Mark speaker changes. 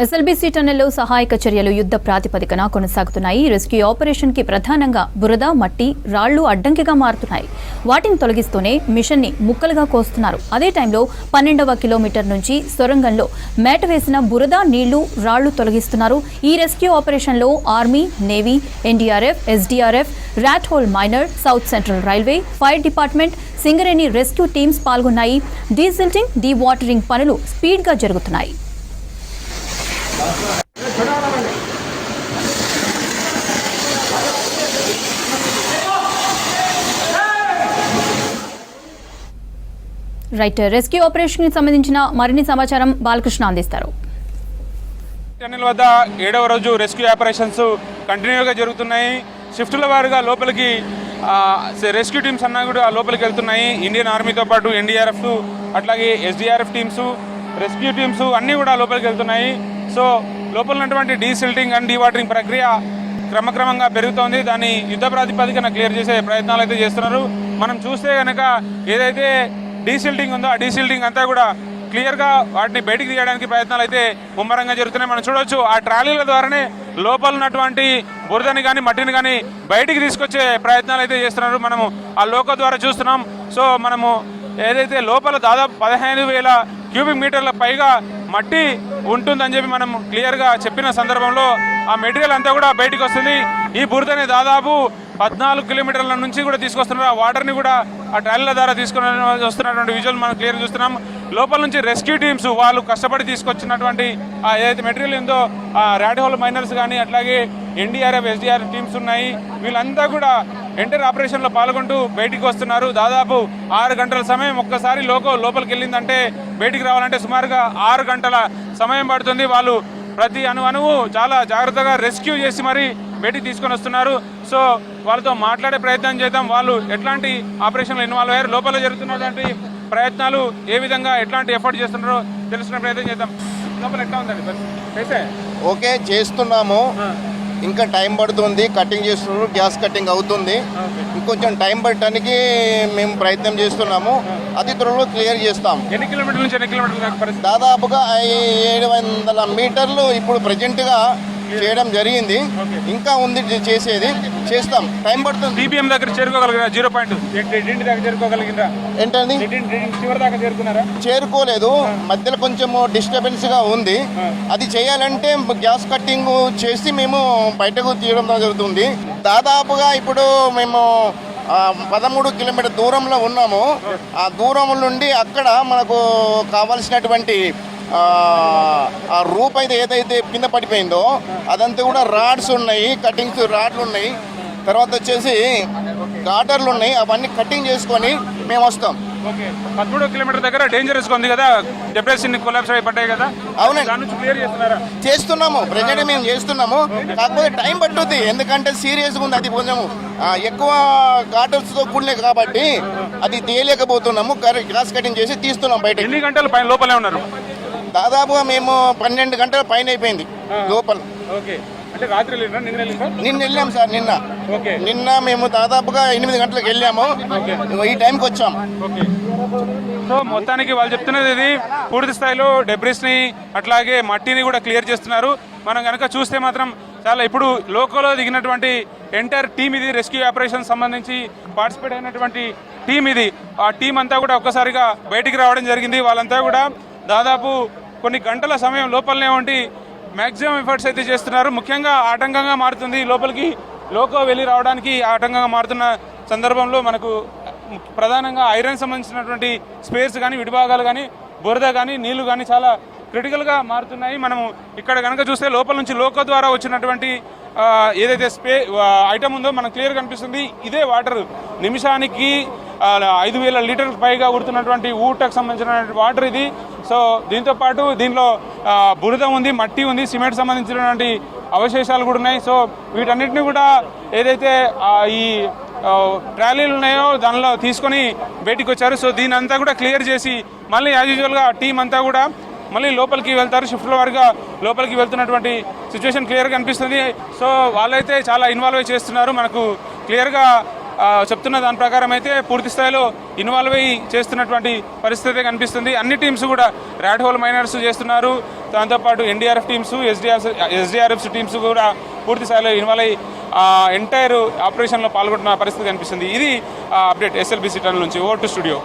Speaker 1: SLBC టన్నెల్లో సహాయక చర్యలు యుద్ధ ప్రాతిపదికన కొనసాగుతున్నాయి. రెస్క్యూ ఆపరేషన్ కి ప్రధానంగా బురద, మట్టి, రాళ్లు అడ్డంకిగా మారుతున్నాయి. వాటిని తొలగిస్తూనే మిషన్ ని ముక్కలుగా కోస్తున్నారు. అదే టైంలో 12వ కిలోమీటర్ నుంచి సొరంగంలో మేట వేసిన బురద, నీళ్లు, రాళ్లు తొలగిస్తున్నారు. ఈ రెస్క్యూ ఆపరేషన్ లో army, navy, NDRF, SDRF, rat hole miner, south central railway, fire department, Singareni rescue teams పాల్గొన్నాయి. డీసిల్టింగ్, డీ వాటరింగ్ పనులు స్పీడ్ గా జరుగుతున్నాయి. రైట్, రెస్క్యూ ఆపరేషన్ కి సంబంధించిన మరిన్ని సమాచారం బాలకృష్ణ అందిస్తారు.
Speaker 2: టన్నెల్ వద్ద 7వ రోజు రెస్క్యూ ఆపరేషన్స్ కంటిన్యూగా జరుగుతున్నాయి. షిఫ్టుల వారీగా లోపలికి రెస్క్యూ టీమ్స్ అన్నా కూడా లోపలికి వెళ్తున్నాయి. ఇండియన్ ఆర్మీతో పాటు ఎన్డీఆర్ఎఫ్, అట్లాగే ఎస్డీఆర్ఎఫ్ టీమ్స్, రెస్క్యూ టీమ్స్ అన్నీ కూడా లోపలికి వెళ్తున్నాయి. సో లోపల ఉన్నటువంటి డీసిల్టింగ్ అండ్ డీవాటరింగ్ ప్రక్రియ క్రమక్రమంగా పెరుగుతోంది. దాన్ని యుద్ధ ప్రాతిపదికన క్లియర్ చేసే ప్రయత్నాలు అయితే చేస్తున్నారు. మనం చూస్తే కనుక ఏదైతే డీసిల్టింగ్ ఉందో ఆ డీసిల్టింగ్ అంతా కూడా క్లియర్గా వాటిని బయటికి తీయడానికి ప్రయత్నాలు అయితే ముమ్మరంగా జరుగుతున్నాయి. మనం చూడవచ్చు ఆ ట్రాలీల ద్వారానే లోపల ఉన్నటువంటి బురదని కానీ మట్టిని కానీ బయటికి తీసుకొచ్చే ప్రయత్నాలు అయితే చేస్తున్నారు. మనము ఆ లోకో ద్వారా చూస్తున్నాం. సో మనము ఏదైతే లోపల దాదాపు 15,000 క్యూబిక్ మీటర్ల పైగా మట్టి ఉంటుందని చెప్పి మనం క్లియర్గా చెప్పిన సందర్భంలో ఆ మెటీరియల్ అంతా కూడా బయటికి వస్తుంది. ఈ బురదని దాదాపు 14 కిలోమీటర్ల నుంచి కూడా తీసుకొస్తున్నారు. ఆ వాటర్ని కూడా ఆ ట్రాలీల ద్వారా తీసుకుని వస్తున్నటువంటి విజువల్ మనం క్లియర్ చూస్తున్నాం. లోపల నుంచి రెస్క్యూ టీమ్స్ వాళ్ళు కష్టపడి తీసుకొచ్చినటువంటి ఏదైతే మెటీరియల్ ఉందో ఆ రాట్ హోల్ మైనర్స్ కానీ అట్లాగే ఎన్డీఆర్ఎఫ్, ఎస్డీఆర్ఎఫ్ టీమ్స్ ఉన్నాయి. వీళ్ళంతా కూడా ఎంటర్ ఆపరేషన్లో పాల్గొంటూ బయటికి వస్తున్నారు. దాదాపు 6 గంటల సమయం ఒక్కసారి లోపలికి వెళ్ళిందంటే బయటికి రావాలంటే సుమారుగా 6 గంటల సమయం పడుతుంది. వాళ్ళు ప్రతి అణువు చాలా జాగ్రత్తగా రెస్క్యూ చేసి మరీ బయటికి తీసుకొని వస్తున్నారు. సో వాళ్ళతో మాట్లాడే ప్రయత్నం చేద్దాం. వాళ్ళు ఎట్లాంటి ఆపరేషన్లో ఇన్వాల్వ్ అయ్యారు, లోపల జరుగుతున్నటువంటి ప్రయత్నాలు ఏ విధంగా ఎట్లాంటి ఎఫర్ట్ చేస్తున్నారో తెలుసుకునే ప్రయత్నం చేద్దాం. లోపల ఎట్లా ఉందండి?
Speaker 3: ఓకే, చేస్తున్నాము. ఇంకా టైం పడుతుంది. కటింగ్ చేస్తున్నారు, గ్యాస్ కటింగ్ అవుతుంది. ఇంకొంచెం టైం పడటానికి మేము ప్రయత్నం చేస్తున్నాము. అది త్వరలో క్లియర్ చేస్తాం.
Speaker 2: ఎన్ని కిలోమీటర్ల నుంచి ఎన్ని కిలోమీటర్లు?
Speaker 3: దాదాపుగా 700 మీటర్లు ఇప్పుడు ప్రజెంట్గా చేయడం జరిగింది. ఇంకా ఉంది చేసేది, చేస్తాం. టైం పడుతుంది.
Speaker 2: టీపీఎం దగ్గర చేరుకోగలిగిన 0.8 దాకా చేరుకోగలిగిన
Speaker 3: ఏంటండి?
Speaker 2: చివరి దాకా చేరుకున్నారా?
Speaker 3: చేరుకోలేదు, మధ్యలో కొంచెం డిస్టర్బెన్స్గా ఉంది. అది చేయాలంటే గ్యాస్ కట్టింగ్ చేసి మేము బయటకు తీయడం జరుగుతుంది. దాదాపుగా ఇప్పుడు మేము 13 కిలోమీటర్ దూరంలో ఉన్నాము. ఆ దూరం నుండి అక్కడ మనకు కావాల్సినటువంటి ఆ రూప్ అయితే ఏదైతే కింద పడిపోయిందో అదంతా కూడా రాడ్స్ ఉన్నాయి, కటింగ్స్ రాడ్లు ఉన్నాయి, తర్వాత వచ్చేసి గాటర్లు ఉన్నాయి. అవన్నీ కటింగ్ చేసుకొని మేము వస్తాం.
Speaker 2: 13 కిలోమీటర్ దగ్గర డేంజరస్ ఉంది కదా, డిప్రెషన్ కొలాప్స్ అయి పడ్డాయి కదా.
Speaker 3: అవునండి,
Speaker 2: క్లియర్ చేస్తున్నారా?
Speaker 3: చేస్తున్నాము. ప్రజెంట్ మేము చేస్తున్నాము. కాకపోతే టైం పట్టుద్ది, ఎందుకంటే సీరియస్గా ఉంది. అది కొంచెము ఎక్కువ గాటర్స్తో కూడలే కాబట్టి అది తీయలేకపోతున్నాము. గ్యాస్ కటింగ్ చేసి తీస్తున్నాం బయట.
Speaker 2: ఎన్ని గంటలు పైన లోపలే ఉన్నారు?
Speaker 3: దాదాపుగా మేము 12 గంటల పైన అయిపోయింది లోపల.
Speaker 2: అంటే రాత్రి
Speaker 3: నిన్న వెళ్ళాము సార్. నిన్న మేము దాదాపుగా 8 గంటలకు వెళ్ళాము. ఈ టైంకి వచ్చాము.
Speaker 2: సో మొత్తానికి వాళ్ళు చెప్తున్నది ఇది పూర్తి స్థాయిలో డెబ్రిస్ని అట్లాగే మట్టిని కూడా క్లియర్ చేస్తున్నారు. మనం కనుక చూస్తే మాత్రం చాలా ఇప్పుడు లోకల్లో దిగినటువంటి ఎంటైర్ టీమ్ ఇది. రెస్క్యూ ఆపరేషన్ సంబంధించి పార్టిసిపేట్ అయినటువంటి టీమ్ ఇది. ఆ టీం అంతా కూడా ఒక్కసారిగా బయటికి రావడం జరిగింది. వాళ్ళంతా కూడా దాదాపు కొన్ని గంటల సమయం లోపలనే ఉండి మ్యాక్సిమం ఎఫర్ట్స్ అయితే చేస్తున్నారు. ముఖ్యంగా ఆటంకంగా మారుతుంది లోకో వెళ్ళి రావడానికి ఆటంకంగా మారుతున్న సందర్భంలో మనకు ప్రధానంగా ఐరన్ సంబంధించినటువంటి స్పేర్స్ కానీ, విడిభాగాలు కానీ, బురద కానీ, నీళ్లు కానీ చాలా క్రిటికల్గా మారుతున్నాయి. మనము ఇక్కడ కనుక చూస్తే లోపల నుంచి లోకో ద్వారా వచ్చినటువంటి ఏదైతే ఐటమ్ ఉందో మనకు క్లియర్ కనిపిస్తుంది. ఇదే వాటర్ నిమిషానికి 5,000 లీటర్లకు పైగా ఉడుతున్నటువంటి ఊటకు సంబంధించిన వాటర్ ఇది. సో దీంతోపాటు దీనిలో బురద ఉంది, మట్టి ఉంది, సిమెంట్ సంబంధించినటువంటి అవశేషాలు కూడా ఉన్నాయి. సో వీటన్నిటిని కూడా ఏదైతే ఈ ట్రాలీలు ఉన్నాయో దానిలో తీసుకొని బయటికి వచ్చారు. సో దీని అంతా కూడా క్లియర్ చేసి మళ్ళీ యాజ్ యూజువల్గా టీం అంతా కూడా మళ్ళీ లోపలికి వెళ్తారు. షిఫ్ట్ల వారిగా లోపలికి వెళ్తున్నటువంటి సిచ్యువేషన్ క్లియర్గా కనిపిస్తుంది. సో వాళ్ళైతే చాలా ఇన్వాల్వ్ చేస్తున్నారు. మనకు క్లియర్గా చెప్తున్న దాని ప్రకారం అయితే పూర్తి స్థాయిలో ఇన్వాల్వ్ అయ్యి చేస్తున్నటువంటి పరిస్థితి కనిపిస్తుంది. అన్ని టీమ్స్ కూడా ర్యాట్ హోల్ మైనర్స్ చేస్తున్నారు. దాంతోపాటు ఎన్డీఆర్ఎఫ్ టీమ్స్, ఎస్డీఆర్ఎఫ్ టీమ్స్ కూడా పూర్తి స్థాయిలో ఇన్వాల్వ్ అయ్యి ఎంటైర్ ఆపరేషన్లో పాల్గొంటున్న పరిస్థితి కనిపిస్తుంది. ఇది అప్డేట్ ఎస్ఎల్బీసీ టనల్ నుంచి. Over to studio.